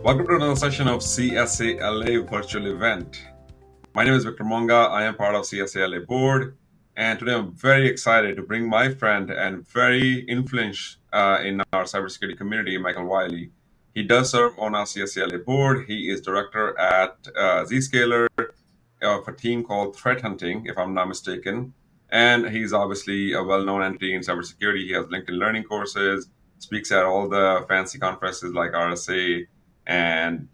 Welcome to another session of CSA LA virtual event. My name is Victor Monga. I am part of CSA LA board, and today I'm very excited to bring my friend and very influential in our cybersecurity community, Michael Wiley. He does serve on our CSA LA board. He is director at Zscaler of a team called Threat Hunting, if I'm not mistaken. And he's obviously a well-known entity in cybersecurity. He has LinkedIn Learning courses, speaks at all the fancy conferences like RSA and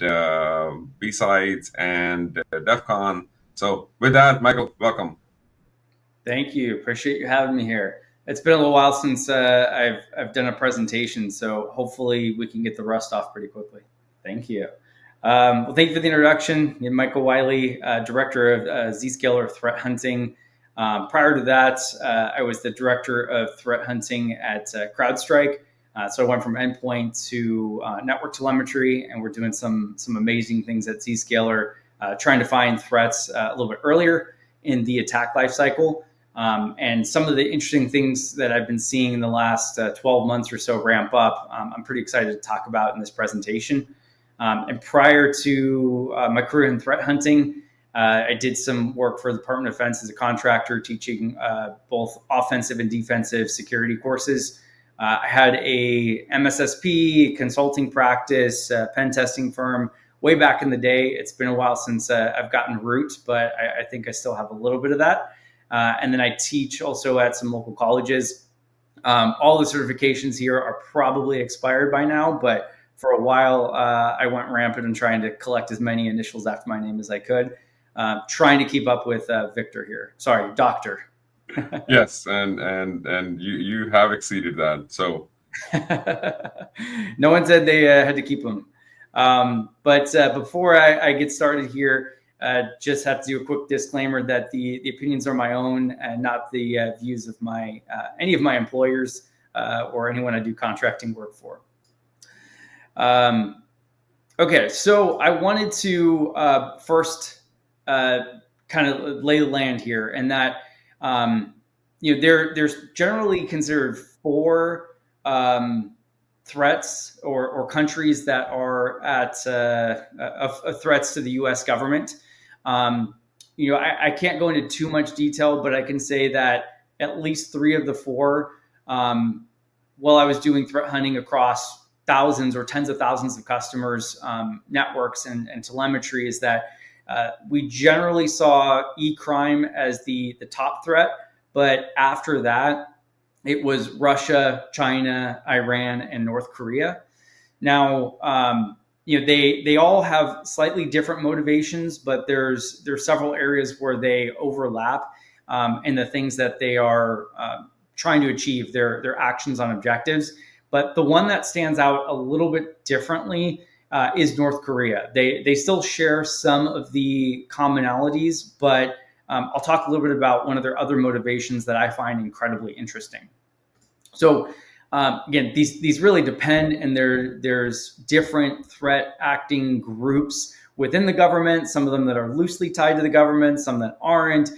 B-Sides and DEF CON. So with that, Michael, welcome. Thank you. Appreciate you having me here. It's been a little while since I've done a presentation, so hopefully we can get the rust off pretty quickly. Thank you. Well, thank you for the introduction. I'm Michael Wiley, Director of Zscaler Threat Hunting. Prior to that, I was the Director of Threat Hunting at CrowdStrike. So I went from endpoint to network telemetry, and we're doing some amazing things at Zscaler, trying to find threats a little bit earlier in the attack lifecycle. And some of the interesting things that I've been seeing in the last 12 months or so ramp up, I'm pretty excited to talk about in this presentation. And prior to my career in threat hunting, I did some work for the Department of Defense as a contractor, teaching both offensive and defensive security courses. I had a MSSP consulting practice, pen testing firm way back in the day. It's been a while since I've gotten root, but I think I still have a little bit of that. And then I teach also at some local colleges. All the certifications here are probably expired by now, but for a while I went rampant in trying to collect as many initials after my name as I could, trying to keep up with Victor here. Sorry, Doctor. Yes, and you have exceeded that. So no one said they had to keep them. But before I get started here, just have to do a quick disclaimer that the opinions are my own and not the views of any of my employers or anyone I do contracting work for. Okay, so I wanted to first kind of lay the land here, and that there's generally considered four threats or countries that are at threats to the U.S. government. I can't go into too much detail, but I can say that at least three of the four, while I was doing threat hunting across thousands or tens of thousands of customers, networks and telemetry, is that we generally saw e-crime as the top threat. But after that, it was Russia, China, Iran, and North Korea. Now, they all have slightly different motivations, but there's several areas where they overlap in the things that they are trying to achieve, their actions on objectives. But the one that stands out a little bit differently is North Korea. They still share some of the commonalities, but I'll talk a little bit about one of their other motivations that I find incredibly interesting. So again, these really depend, and there's different threat acting groups within the government, some of them that are loosely tied to the government, some that aren't.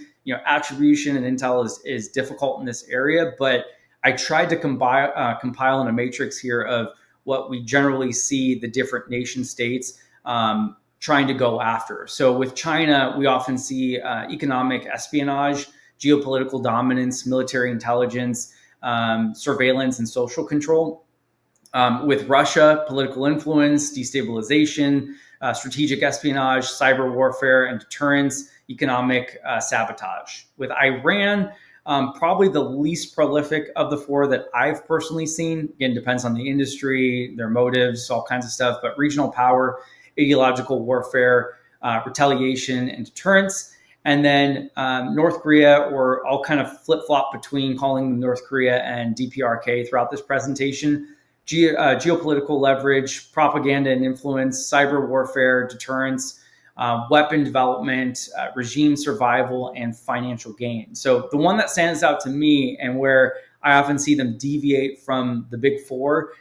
Attribution and intel is difficult in this area, but I tried to compile in a matrix here of what we generally see the different nation states trying to go after. So with China, we often see economic espionage, geopolitical dominance, military intelligence, surveillance, and social control. With Russia, political influence, destabilization, strategic espionage, cyber warfare, and deterrence, economic sabotage. With Iran, probably the least prolific of the four that I've personally seen. Again, depends on the industry, their motives, all kinds of stuff, but regional power, ideological warfare, retaliation, and deterrence. And then North Korea, or I'll kind of flip-flop between calling them North Korea and DPRK throughout this presentation. Geopolitical leverage, propaganda and influence, cyber warfare, deterrence, weapon development, regime survival, and financial gain. So the one that stands out to me, and where I often see them deviate from the big four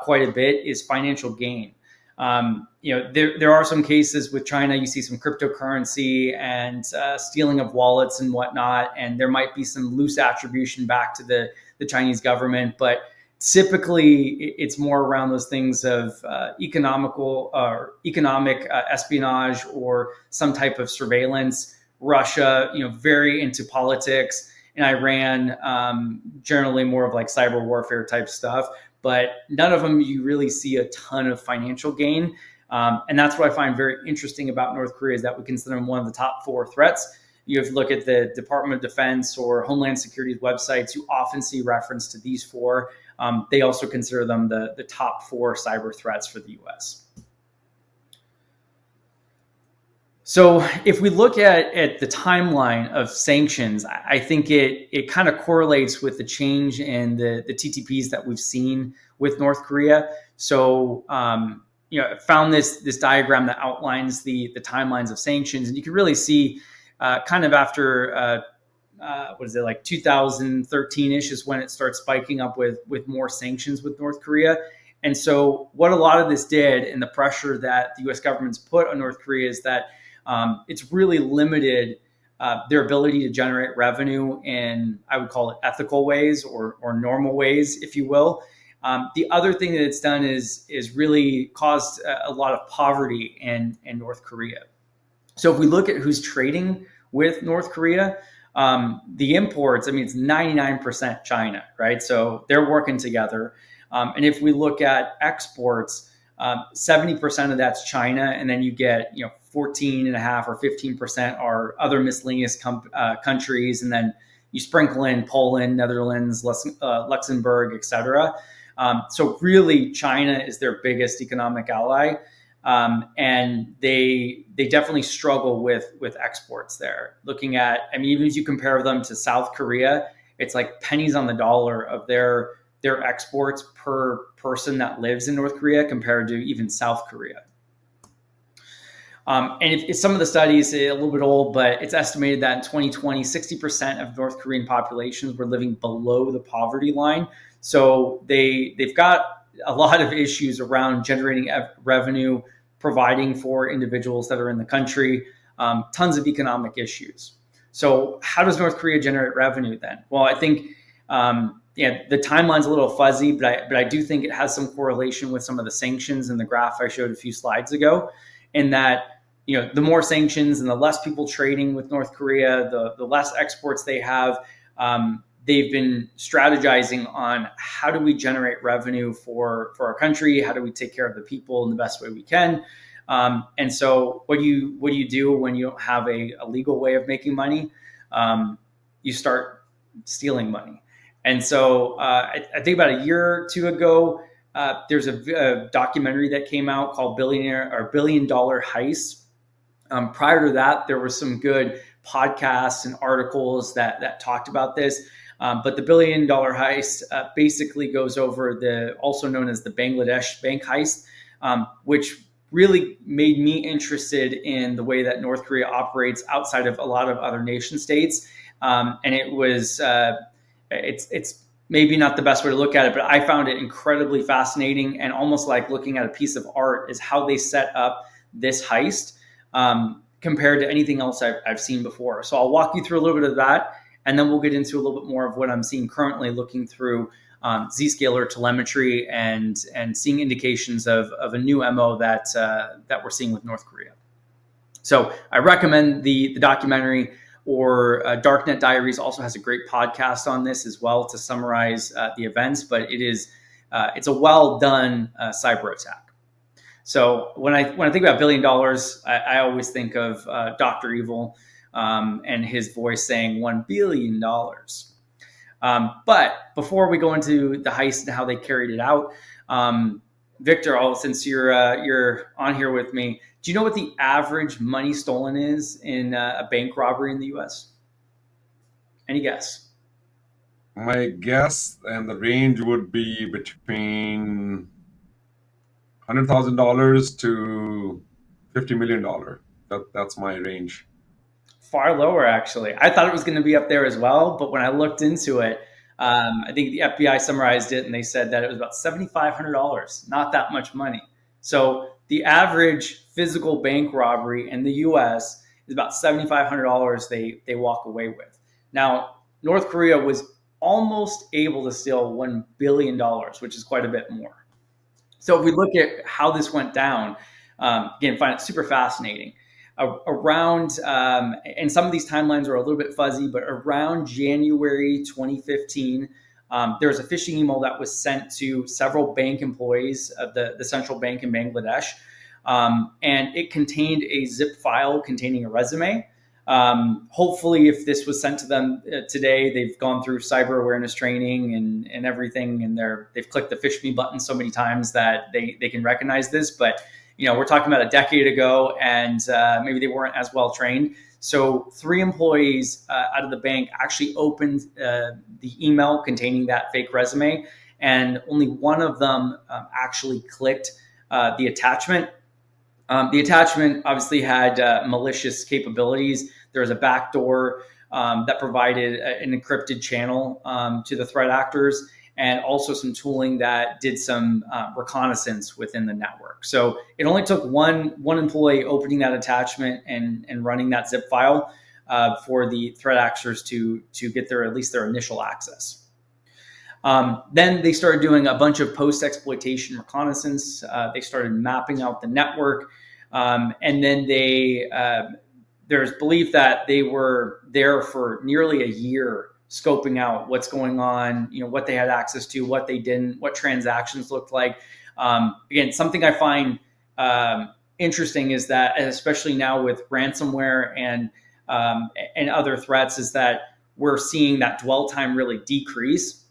quite a bit, is financial gain. There are some cases with China. You see some cryptocurrency and stealing of wallets and whatnot, and there might be some loose attribution back to the Chinese government. But Typically, it's more around those things of economic espionage or some type of surveillance. Russia, very into politics, and Iran, generally more of like cyber warfare type stuff. But none of them you really see a ton of financial gain. And that's what I find very interesting about North Korea, is that we consider them one of the top 4 threats. You have to look at the Department of Defense or Homeland Security's websites, you often see reference to these 4. They also consider them the top 4 cyber threats for the US. So if we look at the timeline of sanctions, I think it kind of correlates with the change in the TTPs that we've seen with North Korea. So I found this diagram that outlines the timelines of sanctions, and you can really see kind of after like 2013-ish is when it starts spiking up with more sanctions with North Korea. And so what a lot of this did, and the pressure that the US government's put on North Korea, is that it's really limited their ability to generate revenue in, I would call it, ethical ways or normal ways, if you will. The other thing that it's done is really caused a lot of poverty in North Korea. So if we look at who's trading with North Korea, the imports, it's 99% China, right? So they're working together. And if we look at exports, 70% of that's China, and then you get 14.5 or 15% are other miscellaneous countries, and then you sprinkle in Poland, Netherlands, Luxembourg, etc. So really, China is their biggest economic ally, and they definitely struggle with exports there. Looking at, even if you compare them to South Korea, it's like pennies on the dollar of their exports per person that lives in North Korea compared to even South Korea. And if some of the studies, a little bit old, but it's estimated that in 2020, 60% of North Korean populations were living below the poverty line. So they've got a lot of issues around generating revenue, providing for individuals that are in the country, tons of economic issues. So how does North Korea generate revenue then? Well, I think the timeline's a little fuzzy, but I do think it has some correlation with some of the sanctions in the graph I showed a few slides ago, in that the more sanctions and the less people trading with North Korea, the less exports they have. They've been strategizing on how do we generate revenue for our country? How do we take care of the people in the best way we can? And so what do you do when you don't have a legal way of making money? You start stealing money. And so I think about a year or two ago, there's a documentary that came out called Billion Dollar Heist. Prior to that, there were some good podcasts and articles that talked about this. But the $1 billion heist basically goes over also known as the Bangladesh bank heist, which really made me interested in the way that North Korea operates outside of a lot of other nation states. And it was, it's maybe not the best way to look at it, but I found it incredibly fascinating, and almost like looking at a piece of art is how they set up this heist compared to anything else I've seen before. So I'll walk you through a little bit of that, and then we'll get into a little bit more of what I'm seeing currently, looking through Zscaler telemetry and seeing indications of a new MO that we're seeing with North Korea. So I recommend the documentary, or Darknet Diaries also has a great podcast on this as well to summarize the events, but it's a well done cyber attack. So when I think about $1 billion, I always think of Dr. Evil and his voice saying $1 billion. But before we go into the heist and how they carried it out, Victor, since you're on here with me, do you know what the average money stolen is in a bank robbery in the U.S.? Any guess? My guess and the range would be between $100,000 to $50 million. That's my range. Far lower, actually. I thought it was going to be up there as well, but when I looked into it, I think the FBI summarized it and they said that it was about $7,500, not that much money. So the average physical bank robbery in the US is about $7,500 they walk away with. Now, North Korea was almost able to steal $1 billion, which is quite a bit more. So if we look at how this went down, again, find it super fascinating. Around, and some of these timelines are a little bit fuzzy, but around January 2015, there was a phishing email that was sent to several bank employees of the central bank in Bangladesh. And it contained a zip file containing a resume. Hopefully, if this was sent to them today, they've gone through cyber awareness training and everything, and they've clicked the "Fish Me" button so many times that they can recognize this. But we're talking about a decade ago, and maybe they weren't as well trained. So 3 employees out of the bank actually opened the email containing that fake resume, and only one of them actually clicked the attachment. The attachment obviously had malicious capabilities. There was a backdoor that provided an encrypted channel to the threat actors, and also some tooling that did some reconnaissance within the network. So it only took one employee opening that attachment and running that zip file for the threat actors to get at least their initial access. Then they started doing a bunch of post-exploitation reconnaissance. They started mapping out the network. And then there's belief that they were there for nearly a year scoping out what's going on, what they had access to, what they didn't, what transactions looked like. Again, something I find interesting is that, especially now with ransomware and other threats, is that we're seeing that dwell time really decrease.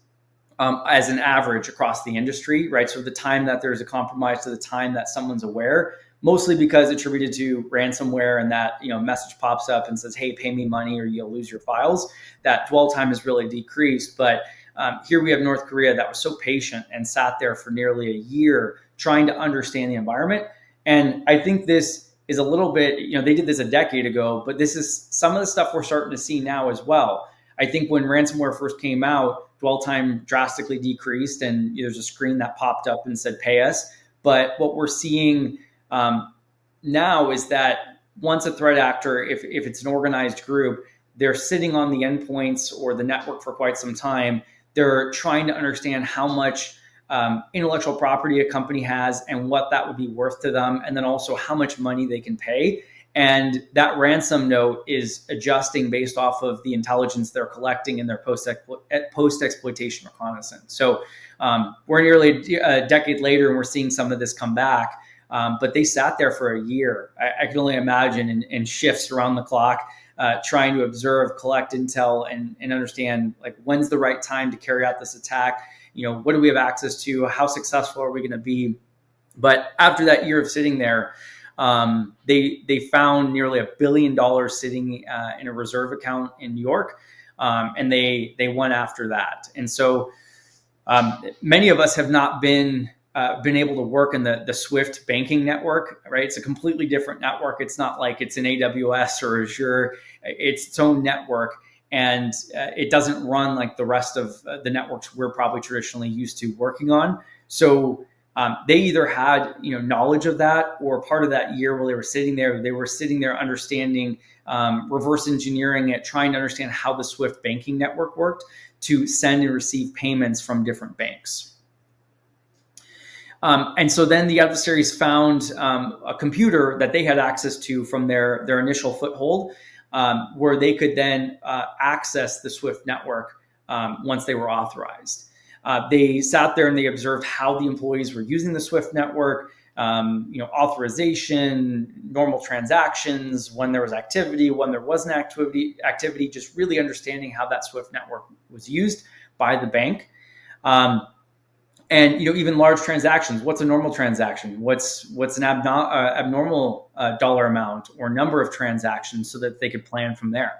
As an average across the industry, right? So the time that there's a compromise to the time that someone's aware, mostly because attributed to ransomware, and that message pops up and says, "Hey, pay me money or you'll lose your files." That dwell time has really decreased. But here we have North Korea that was so patient and sat there for nearly a year trying to understand the environment. And I think this is a little bit, they did this a decade ago, but this is some of the stuff we're starting to see now as well. I think when ransomware first came out, dwell time drastically decreased, and there's a screen that popped up and said, "Pay us." But what we're seeing now is that once a threat actor, if it's an organized group, they're sitting on the endpoints or the network for quite some time. They're trying to understand how much intellectual property a company has and what that would be worth to them, and then also how much money they can pay. And that ransom note is adjusting based off of the intelligence they're collecting in their post-exploitation reconnaissance. So we're nearly a decade later, and we're seeing some of this come back. But they sat there for a year. I can only imagine in shifts around the clock, trying to observe, collect intel, and understand, like, when's the right time to carry out this attack? What do we have access to? How successful are we going to be? But after that year of sitting there, they found nearly $1 billion sitting in a reserve account in New York, and they went after that. And so many of us have not been able to work in the Swift banking network, right? It's a completely different network. It's not like it's an AWS or Azure. It's its own network, and it doesn't run like the rest of the networks we're probably traditionally used to working on. So they either had knowledge of that, or part of that year while they were sitting there understanding, reverse engineering it, trying to understand how the Swift banking network worked to send and receive payments from different banks. And so then the adversaries found a computer that they had access to from their initial foothold, where they could then access the Swift network once they were authorized. They sat there and they observed how the employees were using the Swift network, authorization, normal transactions, when there was activity, when there wasn't activity, just really understanding how that Swift network was used by the bank. And even large transactions. What's a normal transaction? What's an abnormal dollar amount or number of transactions, so that they could plan from there.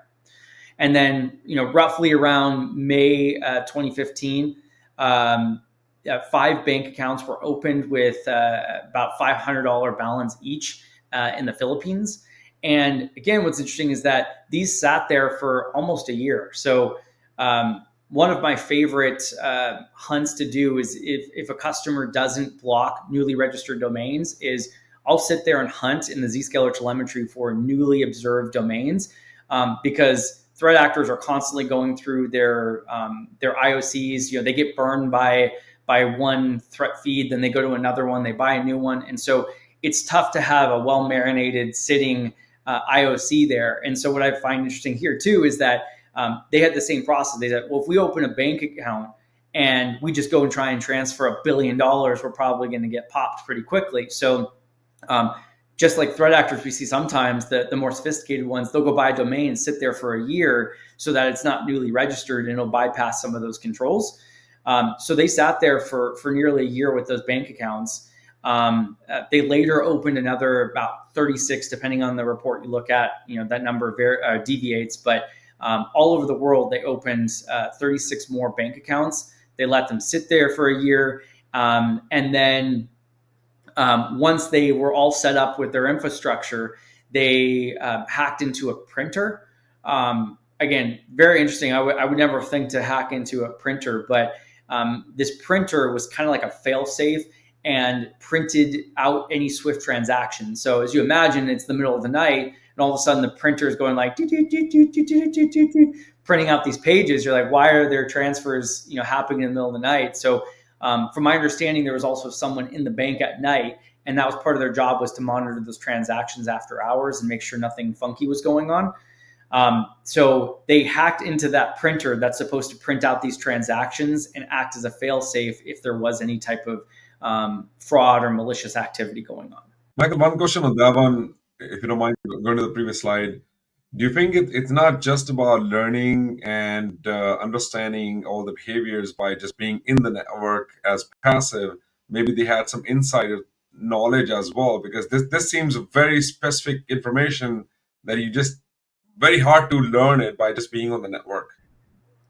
And then roughly around May 2015, 5 bank accounts were opened with about $500 balance each in the Philippines. And again, what's interesting is that these sat there for almost a year. So one of my favorite hunts to do is if a customer doesn't block newly registered domains, is I'll sit there and hunt in the Zscaler telemetry for newly observed domains, because threat actors are constantly going through their IOCs. They get burned by one threat feed, then they go to another one, they buy a new one, and so it's tough to have a well marinated sitting IOC there. And so what I find interesting here too is that they had the same process. They said, well, if we open a bank account and we just go and try and transfer $1 billion, we're probably going to get popped pretty quickly. So just like threat actors we see sometimes, the more sophisticated ones, they'll go buy a domain and sit there for a year so that it's not newly registered and it'll bypass some of those controls. So they sat there for nearly a year with those bank accounts. They later opened another about 36, depending on the report you look at. That number deviates, but all over the world, they opened 36 more bank accounts. They let them sit there for a year. And then once they were all set up with their infrastructure, they hacked into a printer. Again, very interesting. I would never think to hack into a printer, but this printer was kind of like a fail-safe and printed out any Swift transaction. So as you imagine, it's the middle of the night, and all of a sudden the printer is going like printing out these pages. You're like, why are there transfers happening in the middle of the night? So from my understanding, there was also someone in the bank at night, and that was part of their job, was to monitor those transactions after hours and make sure nothing funky was going on. So they hacked into that printer that's supposed to print out these transactions and act as a fail-safe if there was any type of fraud or malicious activity going on. Michael, one question on that one, if you don't mind going to the previous slide. Do you think it's not just about learning and understanding all the behaviors by just being in the network as passive? Maybe they had some insider knowledge as well, because this seems very specific information that you just very hard to learn it by just being on the network.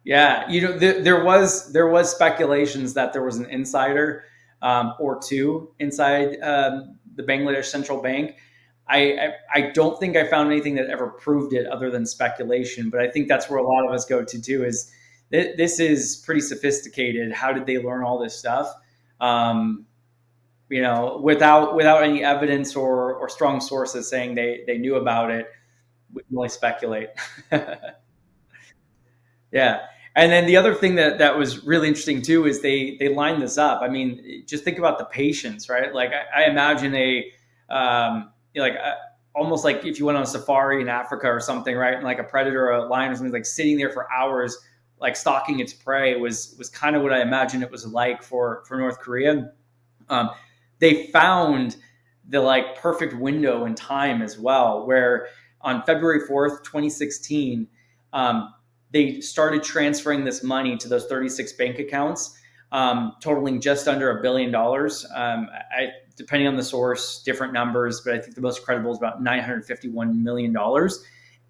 Yeah, there was speculations that there was an insider or two inside the Bangladesh Central Bank. I don't think I found anything that ever proved it other than speculation, but I think that's where a lot of us go to too, is this is pretty sophisticated. How did they learn all this stuff? Without any evidence or strong sources saying they knew about it, we can only speculate. Yeah. And then the other thing that was really interesting too is they lined this up. I mean, just think about the patience, right? Like I imagine almost like if you went on a safari in Africa or something, right? And like a predator or a lion or something, like sitting there for hours, like stalking its prey was kind of what I imagine it was like for North Korea. They found the like perfect window in time as well, where on February 4th, 2016, they started transferring this money to those 36 bank accounts, totaling just under $1 billion. Depending on the source, different numbers, but I think the most credible is about $951 million.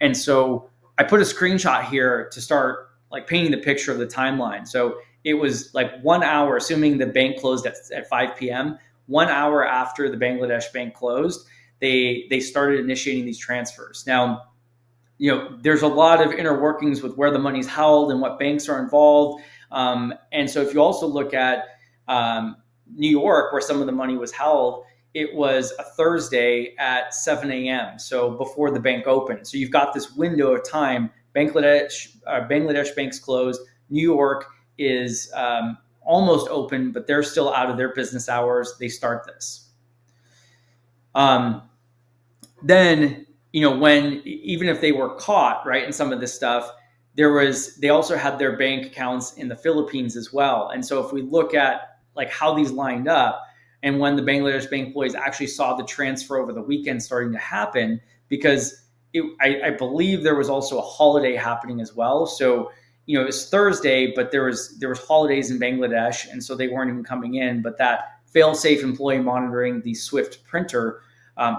And so I put a screenshot here to start like painting the picture of the timeline. So it was like 1 hour, assuming the bank closed at 5 p.m., 1 hour after the Bangladesh bank closed, they started initiating these transfers. Now, there's a lot of inner workings with where the money's held and what banks are involved. And so if you also look at New York, where some of the money was held, it was a Thursday at 7 a.m., so before the bank opened. So you've got this window of time. Bangladesh bank's closed. New York is almost open, but they're still out of their business hours. They start this. Then, when even if they were caught, right, in some of this stuff, they also had their bank accounts in the Philippines as well. And so if we look at like how these lined up, and when the Bangladesh bank employees actually saw the transfer over the weekend starting to happen, because I believe there was also a holiday happening as well. So, it was Thursday, but there was holidays in Bangladesh, and so they weren't even coming in. But that fail-safe employee monitoring the Swift printer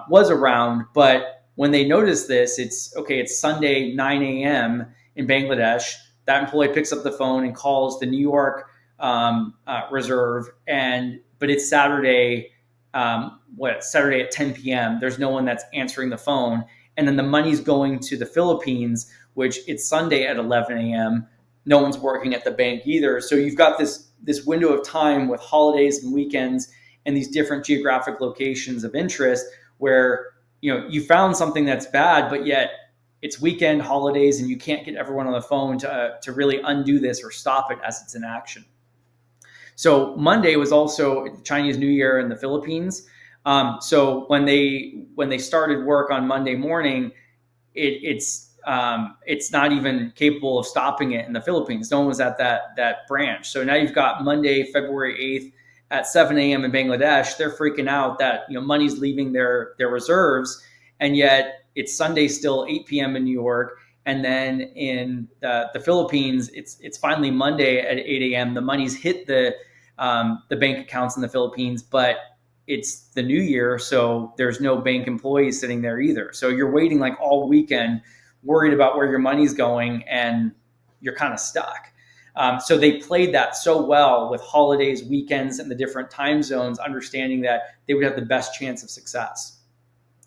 was around. But when they noticed this, it's Sunday, 9 a.m. in Bangladesh. That employee picks up the phone and calls the New York reserve, but it's Saturday. Saturday at 10 p.m. There's no one that's answering the phone, and then the money's going to the Philippines, which it's Sunday at 11 a.m. No one's working at the bank either. So you've got this window of time with holidays and weekends and these different geographic locations of interest where you found something that's bad, but yet it's weekend holidays, and you can't get everyone on the phone to really undo this or stop it as it's in action. So Monday was also Chinese New Year in the Philippines. So when they started work on Monday morning, it's not even capable of stopping it in the Philippines. No one was at that branch. So now you've got Monday, February 8th at 7 a.m. in Bangladesh. They're freaking out that money's leaving their reserves, and yet it's Sunday still, 8 p.m. in New York. And then in the Philippines, it's finally Monday at 8 a.m. The money's hit the bank accounts in the Philippines, but it's the new year, so there's no bank employees sitting there either. So you're waiting like all weekend, worried about where your money's going, and you're kind of stuck. So they played that so well with holidays, weekends, and the different time zones, understanding that they would have the best chance of success.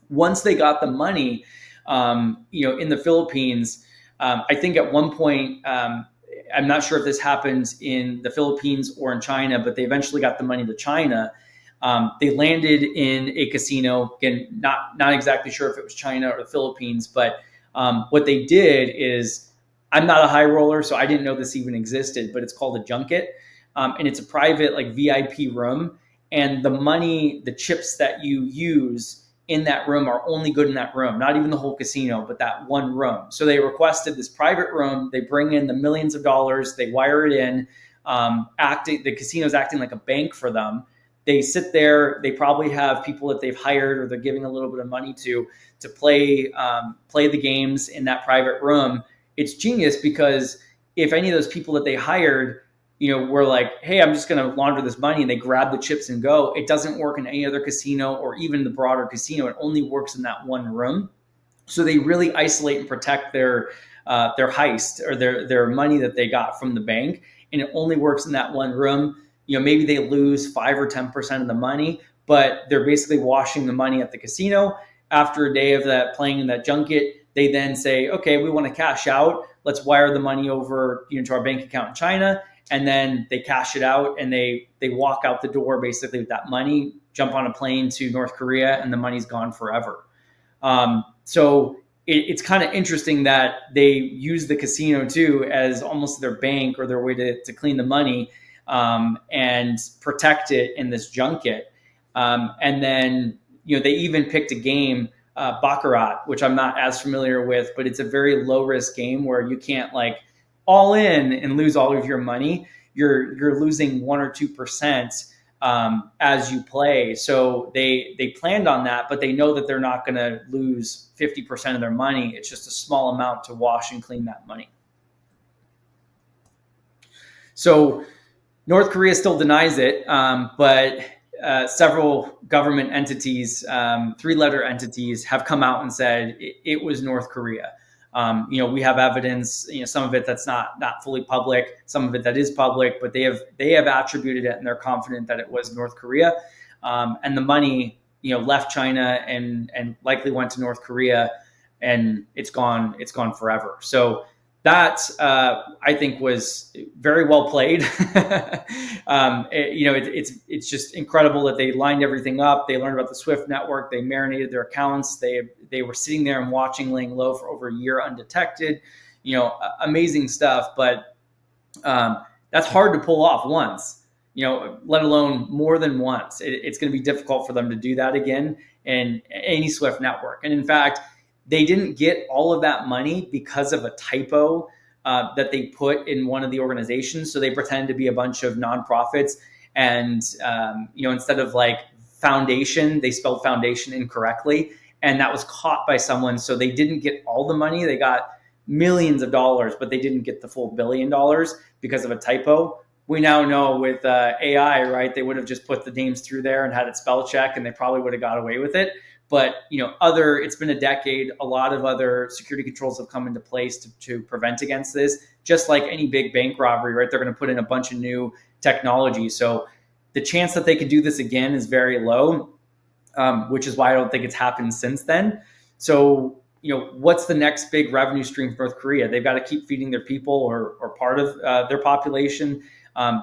Once they got the money, in the Philippines, I think at one point, I'm not sure if this happened in the Philippines or in China, but they eventually got the money to China. They landed in a casino. Again, not exactly sure if it was China or the Philippines, but what they did is, I'm not a high roller, so I didn't know this even existed, but it's called a junket. And it's a private like VIP room. And the money, the chips that you use in that room are only good in that room, not even the whole casino, but that one room. So they requested this private room. They bring in the millions of dollars. They wire it in. The casino's acting like a bank for them. They sit there. They probably have people that they've hired or they're giving a little bit of money to play the games in that private room. It's genius because if any of those people that they hired, were like, hey, I'm just going to launder this money, and they grab the chips and go, it doesn't work in any other casino or even the broader casino. It only works in that one room. So they really isolate and protect their heist or their money that they got from the bank, and it only works in that one room. Maybe they lose 5 or 10% of the money, but they're basically washing the money at the casino. After a day of that playing in that junket, they then say, okay, we want to cash out. Let's wire the money over to our bank account in China. And then they cash it out and they walk out the door basically with that money, jump on a plane to North Korea, and the money's gone forever. So it's kind of interesting that they use the casino too as almost their bank or their way to clean the money and protect it in this junket. And then, they even picked a game, Baccarat, which I'm not as familiar with, but it's a very low risk game where you can't like all in and lose all of your money. You're losing 1 or 2% as you play. So they planned on that, but they know that they're not going to lose 50% of their money. It's just a small amount to wash and clean that money. So North Korea still denies it, but several government entities, 3-letter entities, have come out and said it was North Korea. We have evidence, some of it that's not fully public, some of it that is public, but they have attributed it and they're confident that it was North Korea. And the money, left China and likely went to North Korea, and it's gone forever. So that I think was very well played. It's just incredible that they lined everything up. They learned about the SWIFT network. They marinated their accounts. They were sitting there and watching, laying low for over a year undetected. Amazing stuff. But that's hard to pull off once. Let alone more than once. It's going to be difficult for them to do that again in any SWIFT network. And in fact, they didn't get all of that money because of a typo that they put in one of the organizations. So they pretended to be a bunch of nonprofits, and instead of like foundation, they spelled foundation incorrectly, and that was caught by someone. So they didn't get all the money. They got millions of dollars, but they didn't get the full $1 billion because of a typo. We now know with AI, right? They would have just put the names through there and had it spell check, and they probably would have got away with it. But it's been a decade. A lot of other security controls have come into place to prevent against this. Just like any big bank robbery, right? They're going to put in a bunch of new technology. So the chance that they could do this again is very low, which is why I don't think it's happened since then. So what's the next big revenue stream for North Korea? They've got to keep feeding their people or part of their population.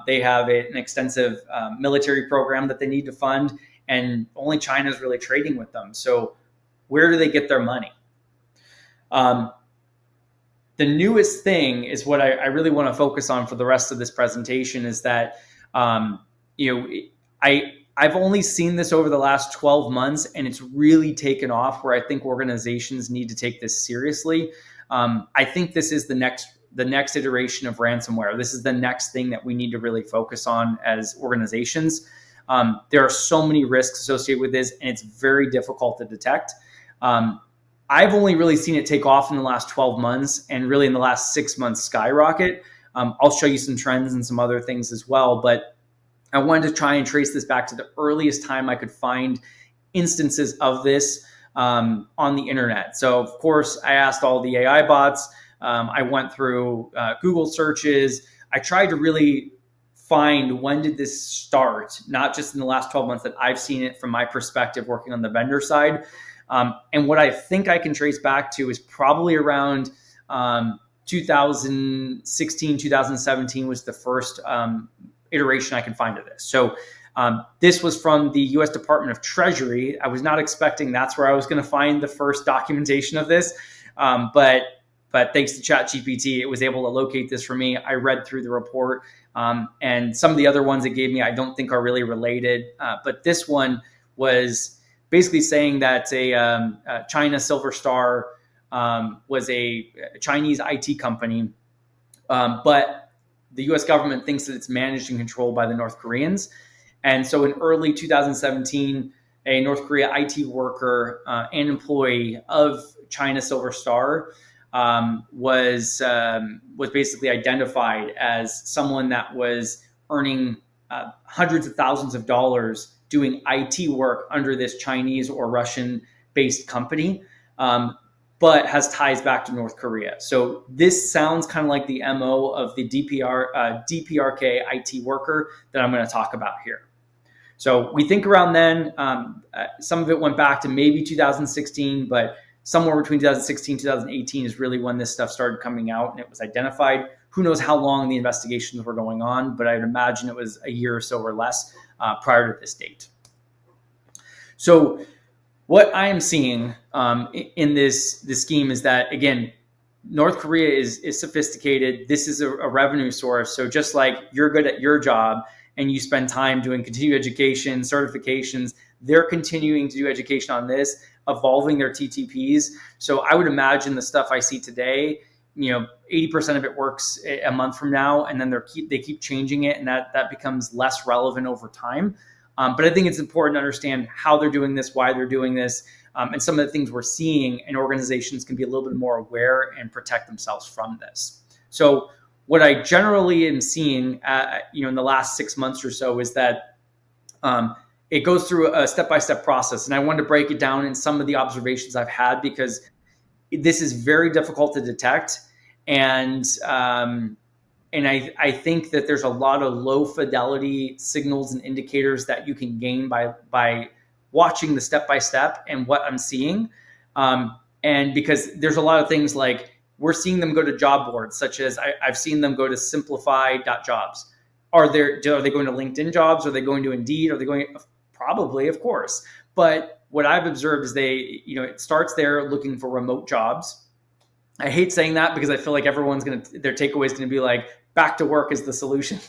They have an extensive military program that they need to fund. And only China is really trading with them. So where do they get their money? The newest thing is what I really want to focus on for the rest of this presentation is that, um, you know, I've only seen this over the last 12 months, and it's really taken off where I think organizations need to take this seriously. I think this is the next iteration of ransomware. This is the next thing that we need to really focus on as organizations. There are so many risks associated with this, and it's very difficult to detect. I've only really seen it take off in the last 12 months, and really in the last 6 months skyrocket. I'll show you some trends and some other things as well, but I wanted to try and trace this back to the earliest time I could find instances of this on the internet. So, of course, I asked all the AI bots. I went through Google searches. I tried to really find when did this start, not just in the last 12 months that I've seen it from my perspective working on the vendor side. And what I think I can trace back to is probably around 2016, 2017 was the first iteration I can find of this. So this was from the U.S. Department of Treasury. I was not expecting that's where I was going to find the first documentation of this, but thanks to ChatGPT, it was able to locate this for me. I read through the report, and some of the other ones it gave me I don't think are really related, but this one was basically saying that a China Silver Star was a Chinese IT company, but the U.S. government thinks that it's managed and controlled by the North Koreans. And so in early 2017, a North Korea IT worker and employee of China Silver Star was basically identified as someone that was earning hundreds of thousands of dollars doing IT work under this Chinese or Russian-based company, but has ties back to North Korea. So this sounds kind of like the MO of the DPRK IT worker that I'm going to talk about here. So we think around then, some of it went back to maybe 2016, but somewhere between 2016 and 2018 is really when this stuff started coming out and it was identified. Who knows how long the investigations were going on, but I'd imagine it was a year or so or less prior to this date. So what I am seeing in this scheme is that, again, North Korea is sophisticated. This is a revenue source. So just like you're good at your job and you spend time doing continuing education, certifications, they're continuing to do education on this, evolving their TTPs. So I would imagine the stuff I see today, 80% of it works a month from now, and then they keep changing it, and that becomes less relevant over time. But I think it's important to understand how they're doing this, why they're doing this, and some of the things we're seeing, and organizations can be a little bit more aware and protect themselves from this. So what I generally am seeing, in the last 6 months or so is that it goes through a step-by-step process. And I wanted to break it down in some of the observations I've had because this is very difficult to detect. And I think that there's a lot of low fidelity signals and indicators that you can gain by watching the step-by-step and what I'm seeing. And because there's a lot of things like we're seeing them go to job boards, such as I've seen them go to simplify.jobs. Are they going to LinkedIn jobs? Are they going to Indeed? Are they going? Probably, of course. But what I've observed is it starts there looking for remote jobs. I hate saying that because I feel like their takeaway is going to be like, back to work is the solution,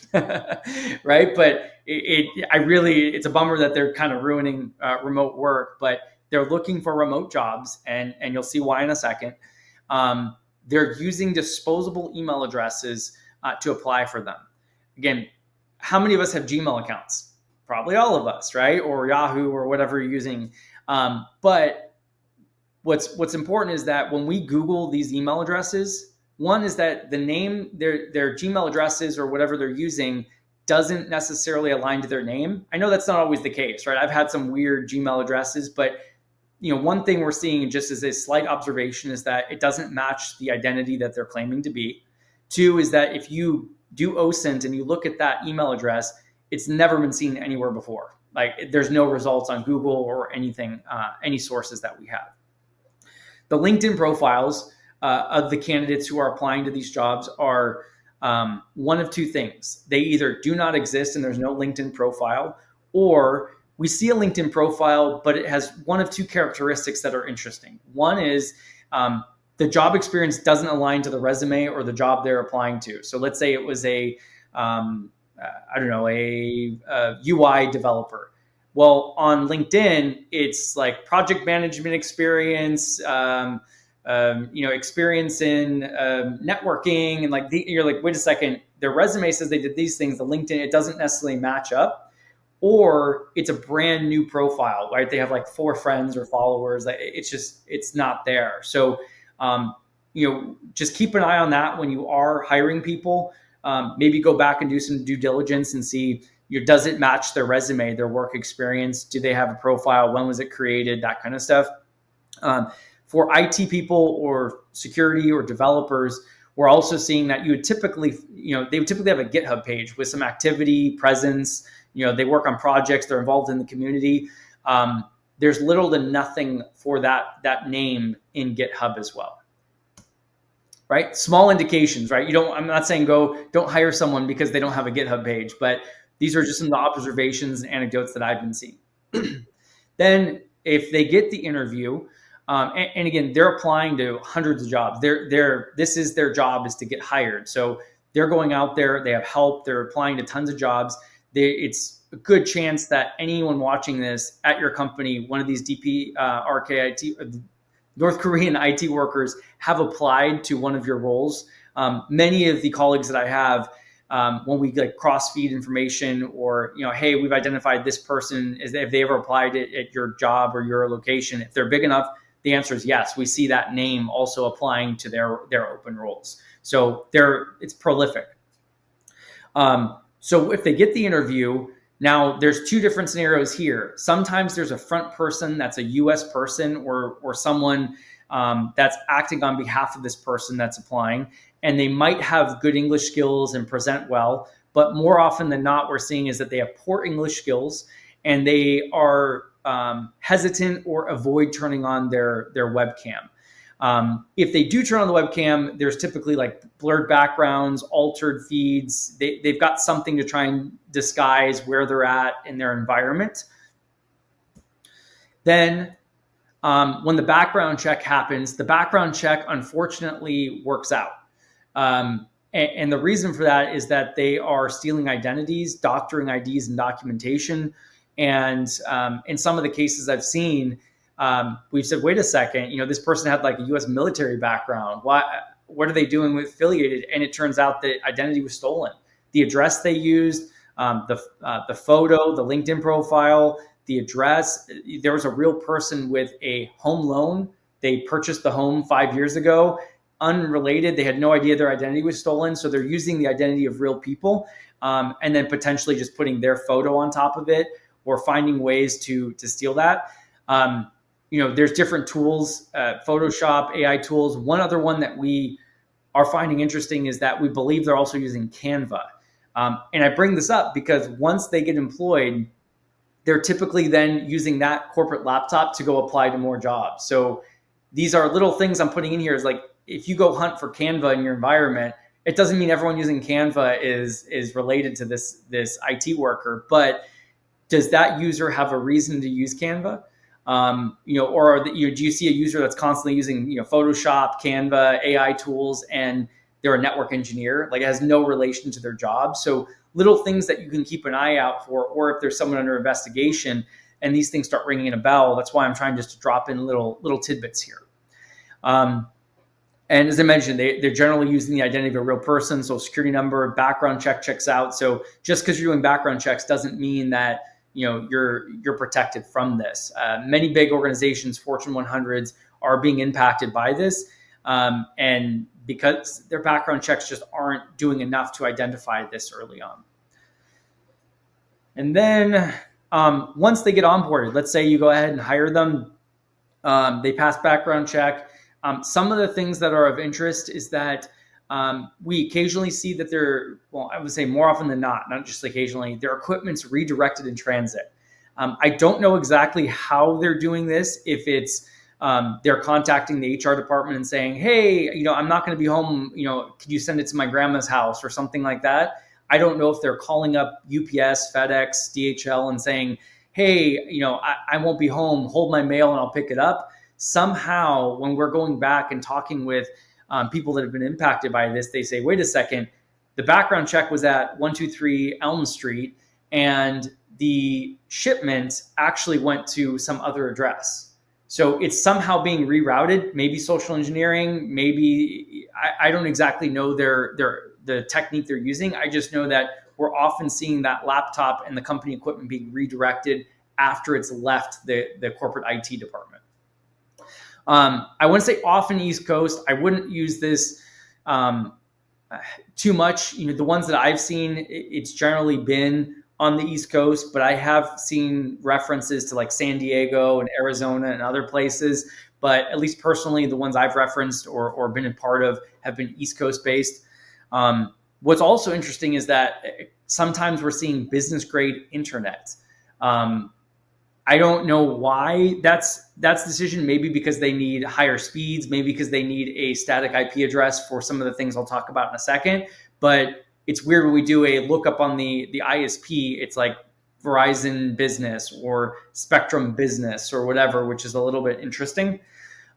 right? But it's a bummer that they're kind of ruining remote work, but they're looking for remote jobs, and you'll see why in a second. They're using disposable email addresses to apply for them. Again, how many of us have Gmail accounts? Probably all of us, right? Or Yahoo or whatever you're using. But what's important is that when we Google these email addresses, one is that the name, their Gmail addresses or whatever they're using doesn't necessarily align to their name. I know that's not always the case, right? I've had some weird Gmail addresses, but one thing we're seeing just as a slight observation is that it doesn't match the identity that they're claiming to be. Two is that if you do OSINT and you look at that email address, it's never been seen anywhere before. Like there's no results on Google or anything, any sources that we have. The LinkedIn profiles of the candidates who are applying to these jobs are one of two things. They either do not exist and there's no LinkedIn profile, or we see a LinkedIn profile, but it has one of two characteristics that are interesting. One is the job experience doesn't align to the resume or the job they're applying to. So let's say it was I don't know, a UI developer. Well, on LinkedIn, it's like project management experience, experience in networking, and you're like, wait a second, their resume says they did these things. The LinkedIn, it doesn't necessarily match up, or it's a brand new profile, right? They have like 4 friends or followers. It's not there. So, just keep an eye on that when you are hiring people. Maybe go back and do some due diligence and see, does it match their resume, their work experience? Do they have a profile? When was it created? That kind of stuff. For IT people or security or developers, we're also seeing that they would typically have a GitHub page with some activity, presence. They work on projects, they're involved in the community. There's little to nothing for that name in GitHub as well. Right? Small indications, right? I'm not saying don't hire someone because they don't have a GitHub page, but these are just some of the observations and anecdotes that I've been seeing. Then if they get the interview, and again, they're applying to hundreds of jobs. This is their job, is to get hired. So they're going out there, they have help, they're applying to tons of jobs. It's a good chance that anyone watching this at your company, one of these RKIT, North Korean IT workers, have applied to one of your roles. Many of the colleagues that I have, when we cross feed information, or hey, we've identified this person, if they ever applied at your job or your location, if they're big enough, the answer is yes. We see that name also applying to their open roles. So it's prolific. So if they get the interview, now there's 2 different scenarios here. Sometimes there's a front person that's a US person or someone that's acting on behalf of this person that's applying, and they might have good English skills and present well, but more often than not, we're seeing is that they have poor English skills and they are hesitant or avoid turning on their webcam. If they do turn on the webcam, there's typically blurred backgrounds, altered feeds. They've got something to try and disguise where they're at in their environment. Then when the background check happens, the background check unfortunately works out. And the reason for that is that they are stealing identities, doctoring IDs and documentation. And in some of the cases I've seen, we've said, wait a second, this person had a U.S. military background. What are they doing with affiliated? And it turns out that identity was stolen. The address they used, the photo, the LinkedIn profile, the address. There was a real person with a home loan. They purchased the home 5 years ago, unrelated. They had no idea their identity was stolen. So they're using the identity of real people, and then potentially just putting their photo on top of it, or finding ways to steal that. There's different tools, Photoshop, AI tools. One other one that we are finding interesting is that we believe they're also using Canva. And I bring this up because once they get employed, they're typically then using that corporate laptop to go apply to more jobs. So these are little things I'm putting in here, is if you go hunt for Canva in your environment, it doesn't mean everyone using Canva is related to this IT worker, but does that user have a reason to use Canva? Or do you see a user that's constantly using, Photoshop, Canva, AI tools, and they're a network engineer, it has no relation to their job? So little things that you can keep an eye out for, or if there's someone under investigation and these things start ringing a bell, that's why I'm trying just to drop in little tidbits here. And as I mentioned, they're generally using the identity of a real person, so security number, background check checks out. So just because you're doing background checks doesn't mean that you're protected from this. Many big organizations, Fortune 100s, are being impacted by this, and because their background checks just aren't doing enough to identify this early on. And then once they get onboarded, let's say you go ahead and hire them, they pass background check. Some of the things that are of interest is that we occasionally see that I would say more often than not just occasionally, their equipment's redirected in transit. I don't know exactly how they're doing this, if it's they're contacting the HR department and saying, hey, I'm not going to be home, could you send it to my grandma's house or something like that? I don't know if they're calling up UPS, FedEx, DHL and saying, hey, I won't be home, hold my mail and I'll pick it up. somehow when we're going back and talking with people that have been impacted by this, they say, wait a second, the background check was at 123 Elm Street, and the shipment actually went to some other address. So it's somehow being rerouted, maybe social engineering, maybe I don't exactly know the technique they're using. I just know that we're often seeing that laptop and the company equipment being redirected after it's left the corporate IT department. I wouldn't say often East Coast. I wouldn't use this too much. The ones that I've seen, it's generally been on the East Coast, but I have seen references to like San Diego and Arizona and other places. But at least personally, the ones I've referenced or been a part of have been East Coast based. What's also interesting is that sometimes we're seeing business grade internet. I don't know why that's the decision. Maybe because they need higher speeds, maybe because they need a static IP address for some of the things I'll talk about in a second. But it's weird when we do a lookup on the ISP, it's like Verizon Business or Spectrum Business or whatever, which is a little bit interesting.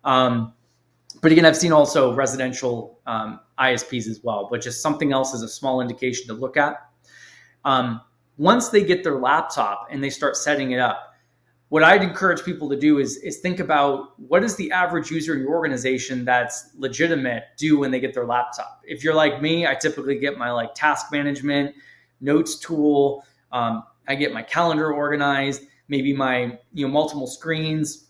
But again, I've seen also residential ISPs as well, but just something else is a small indication to look at. Once they get their laptop and they start setting it up, what I'd encourage people to do is think about what does the average user in your organization that's legitimate do when they get their laptop. If you're like me, I typically get my like task management, notes tool. I get my calendar organized, maybe my multiple screens.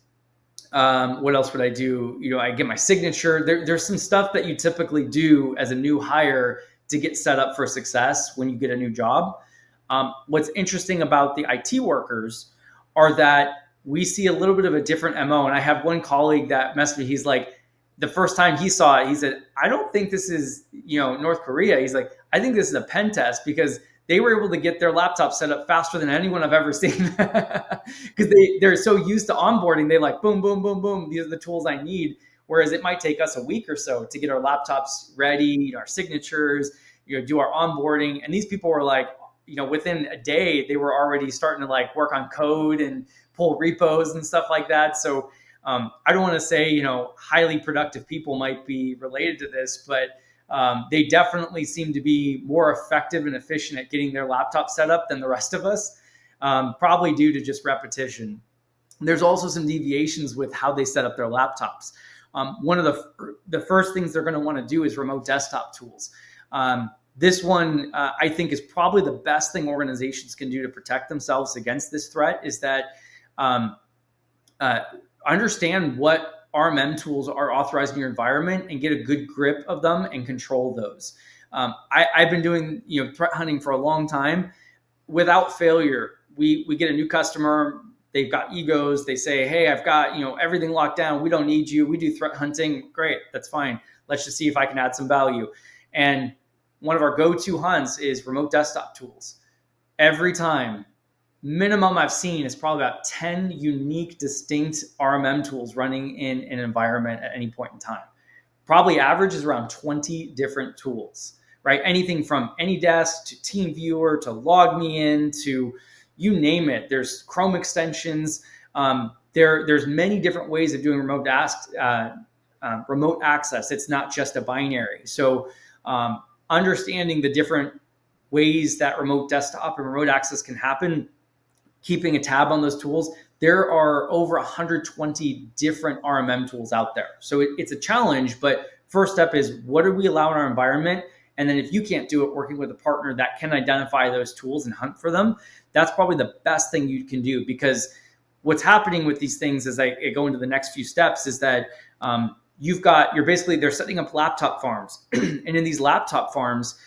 What else would I do? I get my signature. There's some stuff that you typically do as a new hire to get set up for success when you get a new job. What's interesting about the IT workers are that we see a little bit of a different MO. And I have one colleague that messaged me. He's like, the first time he saw it, he said, I don't think this is, North Korea. He's like, I think this is a pen test because they were able to get their laptop set up faster than anyone I've ever seen. Because they're so used to onboarding. They like, boom, boom, boom, boom. These are the tools I need. Whereas it might take us a week or so to get our laptops ready, our signatures, do our onboarding. And these people were like, within a day, they were already starting to like work on code and pull repos and stuff like that. So I don't want to say, highly productive people might be related to this, but they definitely seem to be more effective and efficient at getting their laptop set up than the rest of us, probably due to just repetition. There's also some deviations with how they set up their laptops. One of the first things they're going to want to do is remote desktop tools. This one, I think, is probably the best thing organizations can do to protect themselves against this threat is that understand what RMM tools are authorized in your environment and get a good grip of them and control those. I've been doing threat hunting for a long time. Without failure, we get a new customer. They've got egos. They say, hey, I've got everything locked down. We don't need you. We do threat hunting. Great. That's fine. Let's just see if I can add some value. And one of our go-to hunts is remote desktop tools. Every time, minimum I've seen is probably about 10 unique, distinct RMM tools running in an environment at any point in time. Probably average is around 20 different tools, right? Anything from AnyDesk to TeamViewer to LogMeIn to you name it. There's Chrome extensions. There's many different ways of doing remote access. It's not just a binary. So understanding the different ways that remote desktop and remote access can happen, keeping a tab on those tools. There are over 120 different RMM tools out there. So it's a challenge, but first step is what do we allow in our environment? And then if you can't do it, working with a partner that can identify those tools and hunt for them, that's probably the best thing you can do, because what's happening with these things as I go into the next few steps is that they're setting up laptop farms. And in these laptop farms,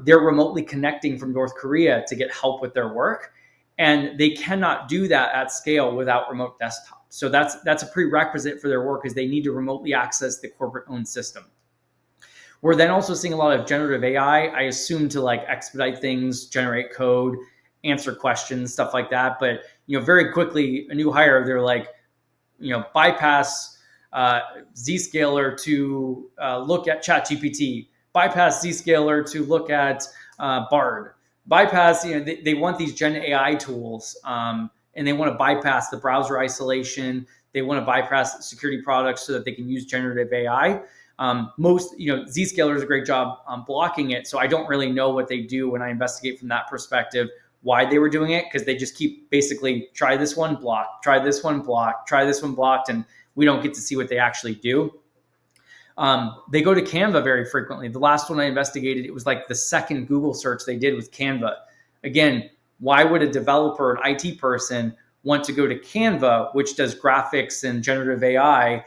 they're remotely connecting from North Korea to get help with their work. And they cannot do that at scale without remote desktop. So that's a prerequisite for their work, is they need to remotely access the corporate owned system. We're then also seeing a lot of generative AI, I assume to like expedite things, generate code, answer questions, stuff like that. But, very quickly, a new hire, they're like, bypass Zscaler to look at ChatGPT, bypass Zscaler to look at Bard, bypass, they want these Gen AI tools and they want to bypass the browser isolation. They want to bypass security products so that they can use generative AI. Zscaler does a great job blocking it. So I don't really know what they do when I investigate from that perspective, why they were doing it, because they just keep basically try this one, block, try this one, block, try this one, blocked, and we don't get to see what they actually do. They go to Canva very frequently. The last one I investigated, it was like the second Google search they did was Canva. Again, why would a developer, an IT person, want to go to Canva, which does graphics and generative AI,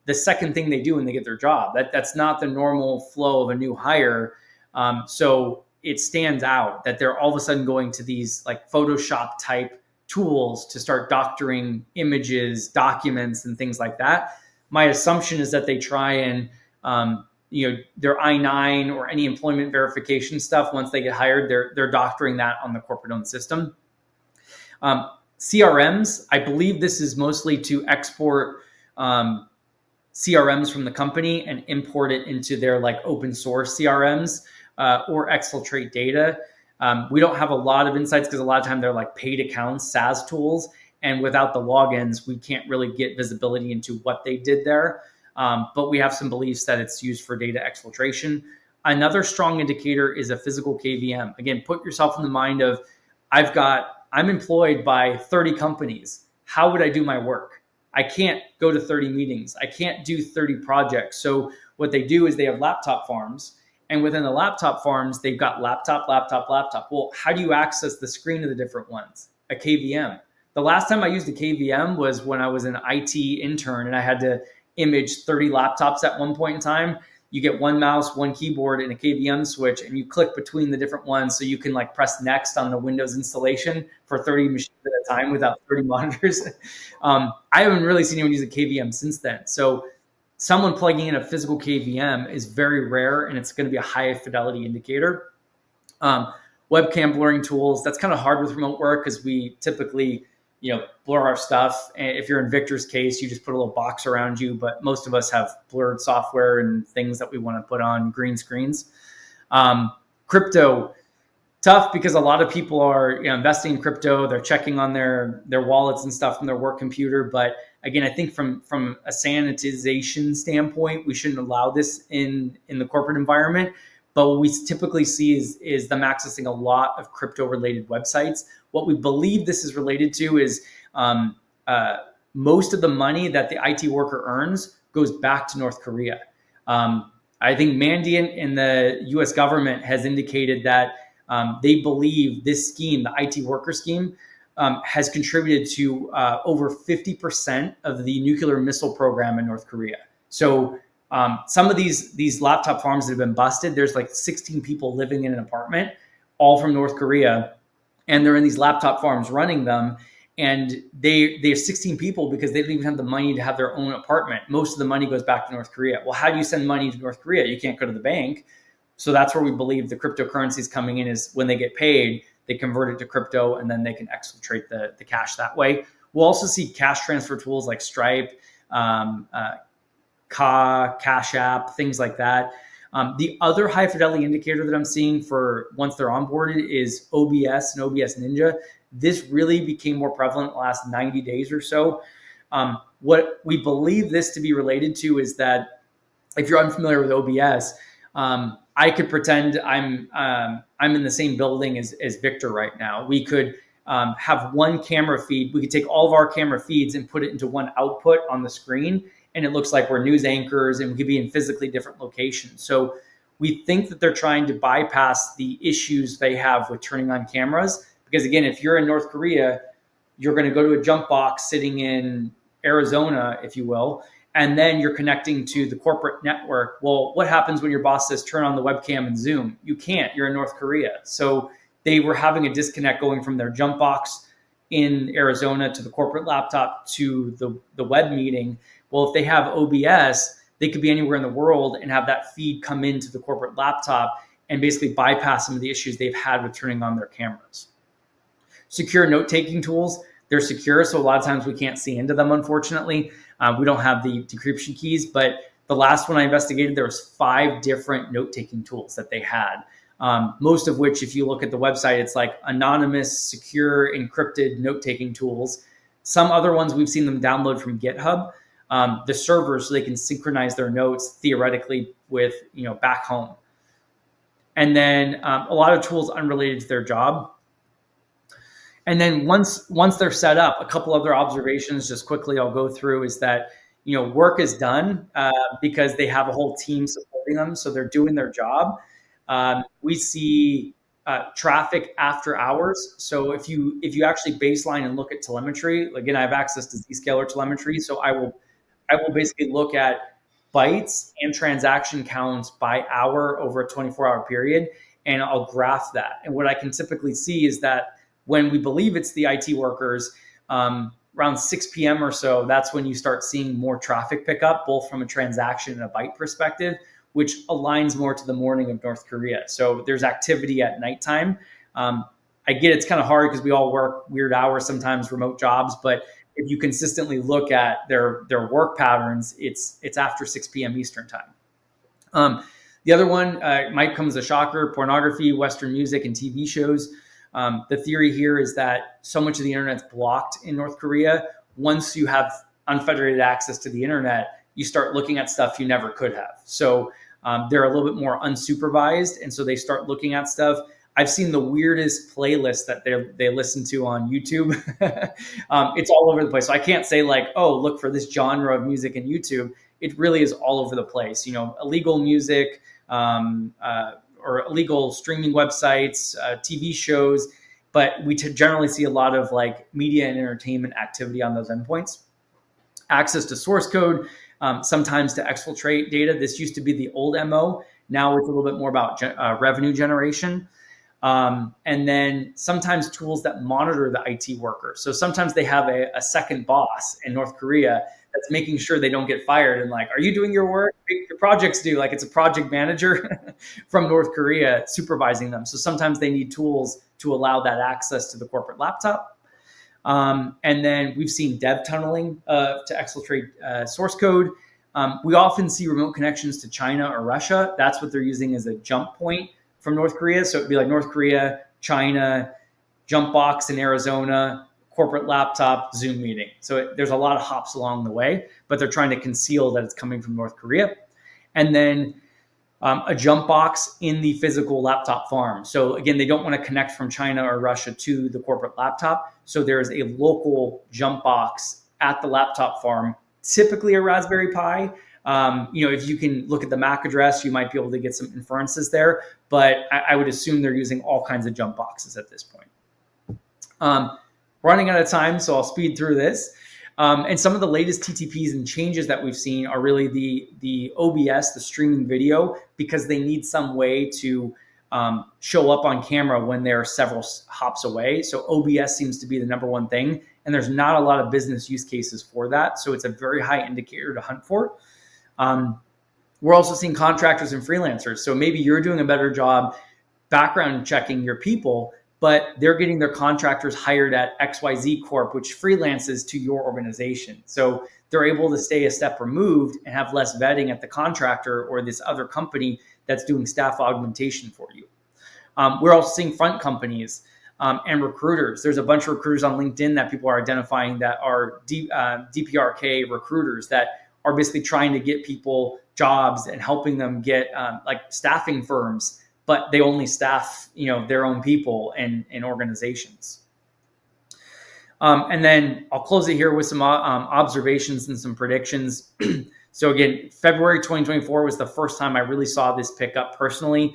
the second thing they do when they get their job? That's not the normal flow of a new hire. So it stands out that they're all of a sudden going to these like Photoshop type tools to start doctoring images, documents, and things like that. My assumption is that they try and, their I-9 or any employment verification stuff, once they get hired, they're doctoring that on the corporate-owned system. CRMs, I believe this is mostly to export CRMs from the company and import it into their like open source CRMs or exfiltrate data. We don't have a lot of insights because a lot of time they're like paid accounts, SaaS tools. And without the logins, we can't really get visibility into what they did there. But we have some beliefs that it's used for data exfiltration. Another strong indicator is a physical KVM. Again, put yourself in the mind of, I'm employed by 30 companies. How would I do my work? I can't go to 30 meetings. I can't do 30 projects. So what they do is they have laptop farms. And within the laptop farms, they've got laptop. Well, how do you access the screen of the different ones? A KVM. The last time I used a KVM was when I was an IT intern and I had to image 30 laptops at one point in time. You get one mouse, one keyboard, and a KVM switch, and you click between the different ones so you can like press next on the Windows installation for 30 machines at a time without 30 monitors. I haven't really seen anyone use a KVM since then. So someone plugging in a physical KVM is very rare, and it's going to be a high fidelity indicator. Webcam blurring tools, that's kind of hard with remote work because we typically blur our stuff. And if you're in Victor's case, you just put a little box around you, but most of us have blurred software and things that we want to put on green screens. Crypto, tough because a lot of people are investing in crypto. They're checking on their wallets and stuff from their work computer. But again, I think from a sanitization standpoint, we shouldn't allow this in the corporate environment. But what we typically see is them accessing a lot of crypto-related websites. What we believe this is related to is most of the money that the IT worker earns goes back to North Korea. I think Mandiant in the U.S. government has indicated that they believe this scheme, the IT worker scheme, has contributed to over 50% of the nuclear missile program in North Korea. So some of these laptop farms that have been busted, there's like 16 people living in an apartment, all from North Korea, and they're in these laptop farms running them. And they have 16 people because they don't even have the money to have their own apartment. Most of the money goes back to North Korea. Well, how do you send money to North Korea? You can't go to the bank. So that's where we believe the cryptocurrency is coming in, is when they get paid, they convert it to crypto and then they can exfiltrate the cash that way. We'll also see cash transfer tools like Stripe, Cash App, things like that. The other high fidelity indicator that I'm seeing for once they're onboarded is OBS and OBS Ninja. This really became more prevalent in the last 90 days or so. What we believe this to be related to is that if you're unfamiliar with OBS, I could pretend I'm in the same building as Victor right now. We could have one camera feed. We could take all of our camera feeds and put it into one output on the screen, and it looks like we're news anchors and we could be in physically different locations. So we think that they're trying to bypass the issues they have with turning on cameras. Because again, if you're in North Korea, you're going to go to a jump box sitting in Arizona, if you will, and then you're connecting to the corporate network. Well, what happens when your boss says turn on the webcam and Zoom? You can't. You're in North Korea. So they were having a disconnect going from their jump box in Arizona to the corporate laptop to the web meeting. Well, if they have OBS, they could be anywhere in the world and have that feed come into the corporate laptop and basically bypass some of the issues they've had with turning on their cameras. Secure note-taking tools, they're secure, so a lot of times we can't see into them, unfortunately. We don't have the decryption keys, but the last one I investigated, there was 5 different note-taking tools that they had. most of which, if you look at the website, it's like anonymous, secure, encrypted note-taking tools. Some other ones we've seen them download from GitHub, the servers, so they can synchronize their notes theoretically with back home. And then a lot of tools unrelated to their job. And then once they're set up, a couple other observations just quickly I'll go through is that work is done because they have a whole team supporting them, so they're doing their job. We see traffic after hours. So if you actually baseline and look at telemetry, again, I have access to Zscaler telemetry, so I will basically look at bytes and transaction counts by hour over a 24-hour period, and I'll graph that. And what I can typically see is that when we believe it's the IT workers, around 6 p.m. or so, that's when you start seeing more traffic pick up, both from a transaction and a byte perspective, which aligns more to the morning of North Korea. So there's activity at nighttime. I get it's kind of hard because we all work weird hours, sometimes remote jobs, but if you consistently look at their work patterns, it's after 6 p.m. Eastern time. The other one might come as a shocker: pornography, Western music, and TV shows. The theory here is that so much of the internet's blocked in North Korea. Once you have unfederated access to the internet, you start looking at stuff you never could have. So they're a little bit more unsupervised, and so they start looking at stuff. I've seen the weirdest playlists that they listen to on YouTube. It's all over the place. So I can't say like, oh, look for this genre of music in YouTube. It really is all over the place. Illegal music, or illegal streaming websites, TV shows, but we generally see a lot of like media and entertainment activity on those endpoints. Access to source code, sometimes to exfiltrate data. This used to be the old MO. Now it's a little bit more about revenue generation. And then sometimes tools that monitor the IT workers. So sometimes they have a second boss in North Korea that's making sure they don't get fired and like, are you doing your work? Your projects do. Like it's a project manager from North Korea supervising them. So sometimes they need tools to allow that access to the corporate laptop. And then we've seen dev tunneling to exfiltrate source code. We often see remote connections to China or Russia. That's what they're using as a jump point from North Korea. So it'd be like North Korea, China, jump box in Arizona, corporate laptop, Zoom meeting. So there's a lot of hops along the way, but they're trying to conceal that it's coming from North Korea. And then a jump box in the physical laptop farm. So again, they don't want to connect from China or Russia to the corporate laptop. So there's a local jump box at the laptop farm, typically a Raspberry Pi. If you can look at the MAC address, you might be able to get some inferences there, but I would assume they're using all kinds of jump boxes at this point. Running out of time, so I'll speed through this. And some of the latest TTPs and changes that we've seen are really the OBS, the streaming video, because they need some way to show up on camera when they're several hops away. So OBS seems to be the number one thing, and there's not a lot of business use cases for that. So it's a very high indicator to hunt for. We're also seeing contractors and freelancers. So maybe you're doing a better job background checking your people, but they're getting their contractors hired at XYZ Corp, which freelances to your organization. So they're able to stay a step removed and have less vetting at the contractor or this other company that's doing staff augmentation for you. We're also seeing front companies and recruiters. There's a bunch of recruiters on LinkedIn that people are identifying that are DPRK recruiters that are basically trying to get people jobs and helping them get like staffing firms, but they only staff, their own people and organizations. And then I'll close it here with some observations and some predictions. So again, February 2024 was the first time I really saw this pick up personally,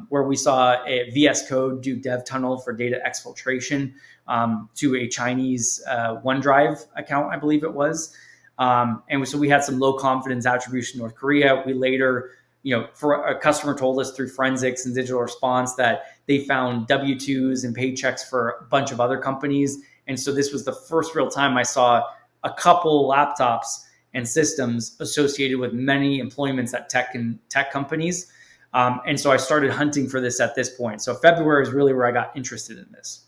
where we saw a VS Code do dev tunnel for data exfiltration to a Chinese OneDrive account, I believe it was. And so we had some low confidence attribution in North Korea. We later, for a customer told us through forensics and digital response that they found W-2s and paychecks for a bunch of other companies. And so this was the first real time I saw a couple laptops and systems associated with many employments at tech companies. And so I started hunting for this at this point. So February is really where I got interested in this.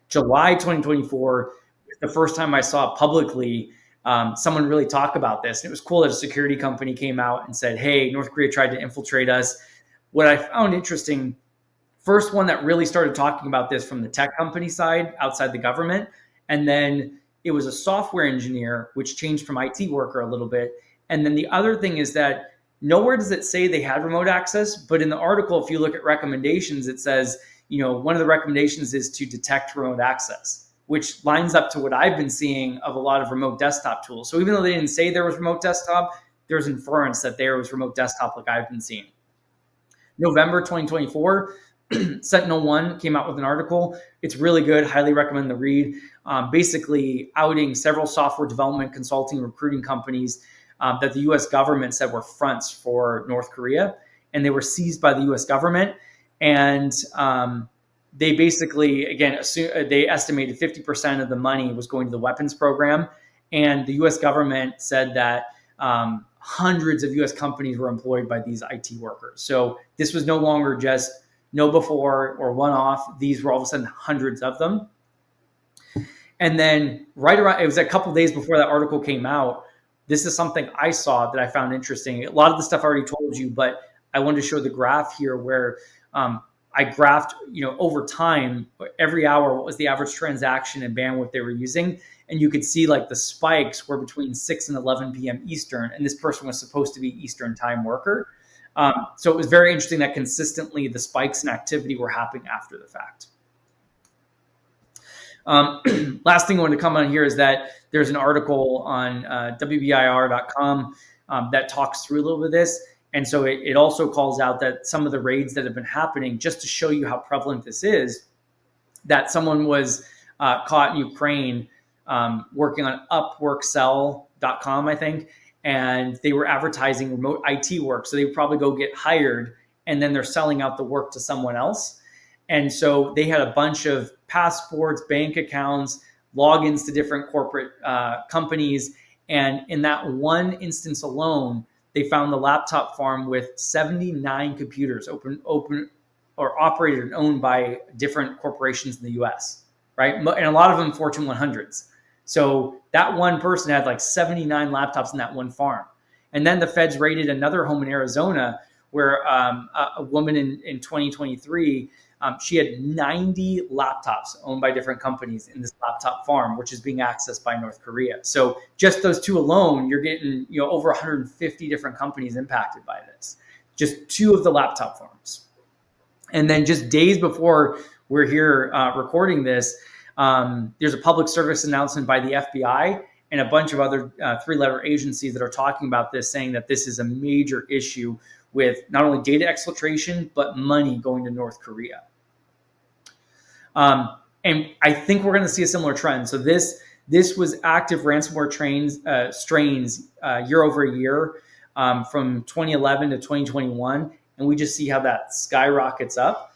July 2024 was the first time I saw publicly someone really talk about this. And it was cool that a security company came out and said, hey, North Korea tried to infiltrate us. What I found interesting First one that really started talking about this from the tech company side outside the government. And then it was a software engineer, which changed from IT worker a little bit. And then the other thing is that nowhere does it say they had remote access, but in the article, if you look at recommendations, it says, one of the recommendations is to detect remote access, which lines up to what I've been seeing of a lot of remote desktop tools. So even though they didn't say there was remote desktop, there's inference that there was remote desktop like I've been seeing. November 2024, Sentinel-1 came out with an article. It's really good. Highly recommend the read. Basically outing several software development consulting recruiting companies that the U.S. government said were fronts for North Korea, and they were seized by the U.S. government. And they basically, again, they estimated 50% of the money was going to the weapons program. And the U.S. government said that hundreds of U.S. companies were employed by these IT workers. So this was no longer just KnowBe4 or one-off. These were all of a sudden hundreds of them. And then it was a couple days before that article came out. This is something I saw that I found interesting. A lot of the stuff I already told you, but I wanted to show the graph here where I graphed, over time, every hour, what was the average transaction and bandwidth they were using. And you could see like the spikes were between 6 and 11 p.m. Eastern. And this person was supposed to be Eastern time worker. So it was very interesting that consistently the spikes in activity were happening after the fact. Last thing I want to comment on here is that there's an article on WBIR.com that talks through a little bit of this. And so it also calls out that some of the raids that have been happening, just to show you how prevalent this is, that someone was caught in Ukraine working on upworksell.com, I think, and they were advertising remote IT work. So they would probably go get hired, and then they're selling out the work to someone else. And so they had a bunch of passports, bank accounts, logins to different corporate companies. And in that one instance alone, they found the laptop farm with 79 computers open or operated and owned by different corporations in the US, right? And a lot of them Fortune 100s. So that one person had like 79 laptops in that one farm. And then the feds raided another home in Arizona where a woman in 2023, she had 90 laptops owned by different companies in this laptop farm, which is being accessed by North Korea. So just those two alone, you're getting over 150 different companies impacted by this. Just two of the laptop farms. And then just days before we're here recording this, there's a public service announcement by the FBI and a bunch of other three-letter agencies that are talking about this, saying that this is a major issue with not only data exfiltration, but money going to North Korea. And I think we're going to see a similar trend. So this was active ransomware strains year over year from 2011 to 2021. And we just see how that skyrockets up.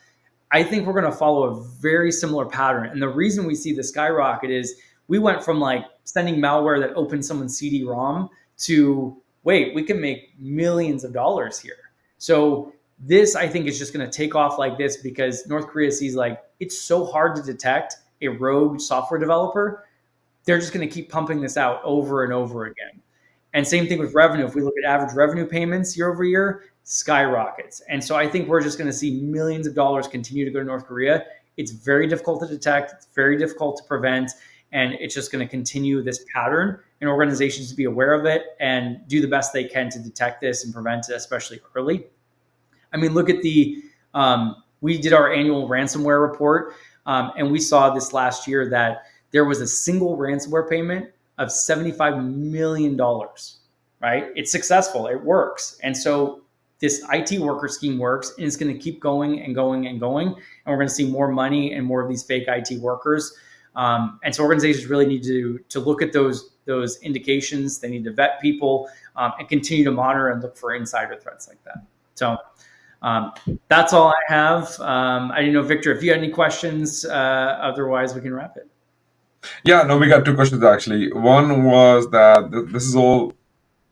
I think we're going to follow a very similar pattern. And the reason we see the skyrocket is we went from like sending malware that opened someone's CD-ROM to, wait, we can make millions of dollars here. So this, I think, is just going to take off like this because North Korea sees like it's so hard to detect a rogue software developer. They're just going to keep pumping this out over and over again. And same thing with revenue. If we look at average revenue payments year over year, skyrockets. And so I think we're just going to see millions of dollars continue to go to North Korea. It's very difficult to detect. It's very difficult to prevent. And it's just going to continue this pattern, and organizations to be aware of it and do the best they can to detect this and prevent it, especially early. I mean, look at we did our annual ransomware report, and we saw this last year that there was a single ransomware payment of $75 million, right? It's successful. It works. And so this IT worker scheme works, and it's going to keep going and going and going. And we're going to see more money and more of these fake IT workers. And so organizations really need to look at those indications. They need to vet people and continue to monitor and look for insider threats like that. So that's all I have. I didn't know, Victor, if you had any questions. Otherwise, we can wrap it. Yeah, no, we got two questions actually. One was that this is all,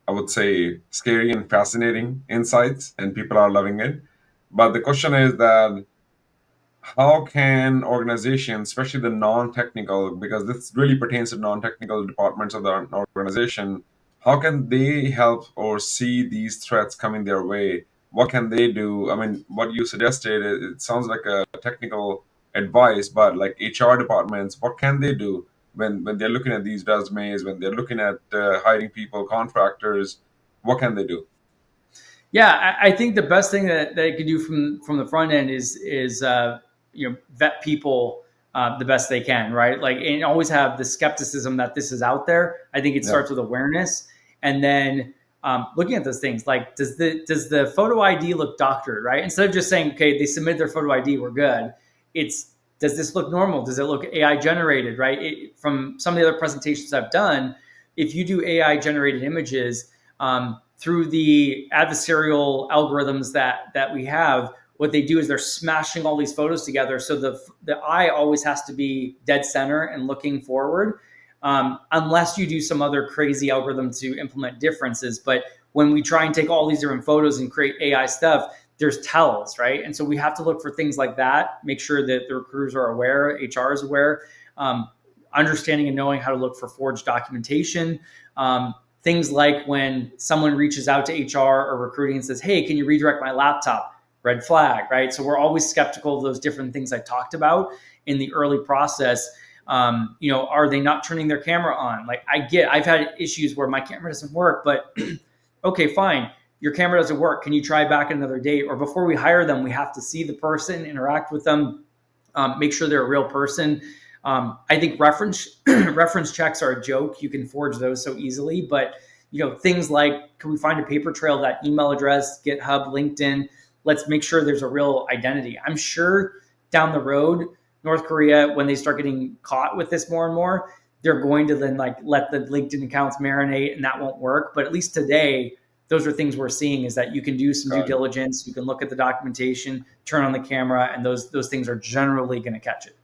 I would say, scary and fascinating insights, and people are loving it. But the question is that how can organizations, especially the non-technical, because this really pertains to non-technical departments of the organization, how can they help or see these threats coming their way what can they do? I mean, what you suggested, it sounds like a technical advice, but like HR departments, what can they do when they're looking at these resumes, when they're looking at hiring people, contractors, what can they do? Yeah, I think the best thing that they can do from the front end is vet people the best they can, right? Like, and always have the skepticism that this is out there. I think it Yeah, starts with awareness, and then looking at those things like, does the photo ID look doctored, right? Instead of just saying, okay, they submitted their photo ID, we're good. It's, does this look normal? Does it look AI generated, right? From some of the other presentations I've done, if you do AI generated images, through the adversarial algorithms that we have, what they do is they're smashing all these photos together. So the eye always has to be dead center and looking forward, unless you do some other crazy algorithm to implement differences. But when we try and take all these different photos and create AI stuff, there's tells, right? And so we have to look for things like that, make sure that the recruiters are aware, HR is aware, understanding and knowing how to look for forged documentation. Things like when someone reaches out to HR or recruiting and says, hey, can you redirect my laptop? Red flag, right? So we're always skeptical of those different things I talked about in the early process. Are they not turning their camera on? Like, I've had issues where my camera doesn't work, but okay, fine. Your camera doesn't work. Can you try back another date? Or before we hire them, we have to see the person, interact with them, make sure they're a real person. I think reference checks are a joke. You can forge those so easily, but things like, can we find a paper trail, that email address, GitHub, LinkedIn? Let's make sure there's a real identity. I'm sure down the road, North Korea, when they start getting caught with this more and more, they're going to then like let the LinkedIn accounts marinate, and that won't work. But at least today, those are things we're seeing, is that you can do some due got it. diligence, you can look at the documentation, turn on the camera, and those things are generally going to catch it.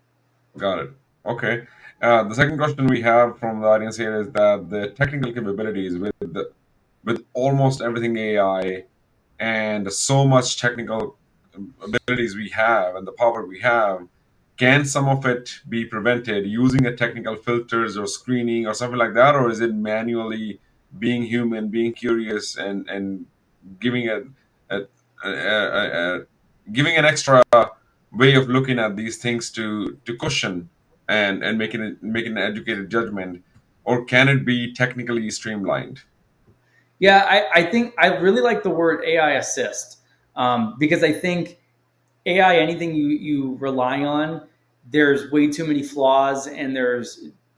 Got it. Okay. The second question we have from the audience here is that the technical capabilities with almost everything AI and so much technical abilities we have and the power we have, can some of it be prevented using a technical filters or screening or something like that, or is it manually being human, being curious, and giving a, a giving an extra way of looking at these things to cushion and making an educated judgment, or can it be technically streamlined? Yeah, I think I really like the word AI assist, because I think AI, anything you rely on, there's way too many flaws, and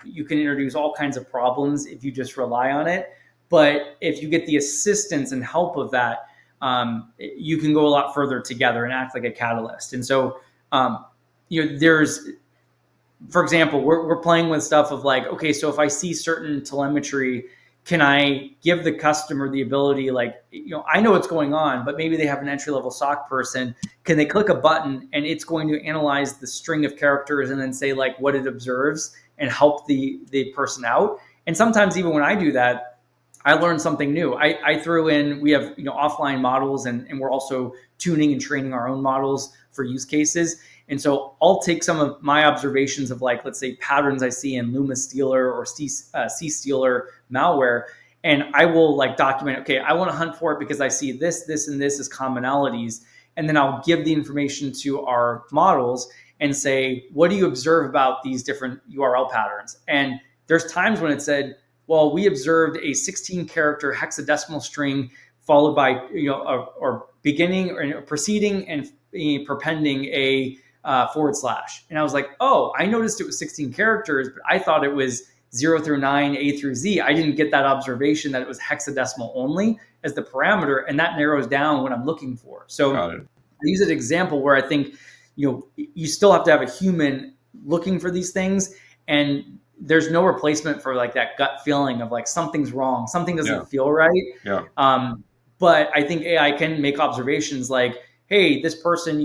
you can introduce all kinds of problems if you just rely on it. But if you get the assistance and help of that, you can go a lot further together and act like a catalyst. And so, there's, for example, we're playing with stuff of like, okay, so if I see certain telemetry, can I give the customer the ability, like, I know what's going on, but maybe they have an entry level SOC person. Can they click a button and it's going to analyze the string of characters and then say like what it observes and help the person out? And sometimes even when I do that, I learn something new. I throw in, we have offline models, and we're also tuning and training our own models for use cases. And so I'll take some of my observations of, like, let's say patterns I see in Luma Stealer or C Stealer malware, and I will like document, okay, I want to hunt for it because I see this, this, and this as commonalities. And then I'll give the information to our models and say, what do you observe about these different URL patterns? And there's times when it said, well, we observed a 16 character hexadecimal string followed by, or beginning or preceding and perpending a forward slash. And I was like, oh, I noticed it was 16 characters, but I thought it was 0 through 9, A through Z. I didn't get that observation that it was hexadecimal only as the parameter, and that narrows down what I'm looking for. So Got it. I use an example where I think, you still have to have a human looking for these things, and there's no replacement for like that gut feeling of like something's wrong, something Yeah. doesn't feel right. Yeah. But I think AI can make observations like, hey, this person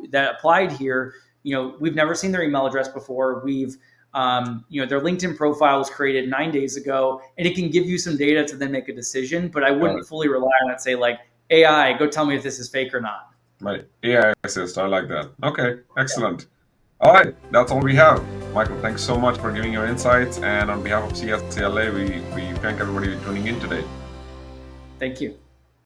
that applied here, we've never seen their email address before. We've their LinkedIn profile was created 9 days ago, and it can give you some data to then make a decision. But I Got wouldn't it. fully rely on it. Say like, AI, go tell me if this is fake or not. Right. AI assist. I like that. Okay. Excellent. All right. That's all we have. Michael, thanks so much for giving your insights. And on behalf of CSCLA, we thank everybody for tuning in today. Thank you.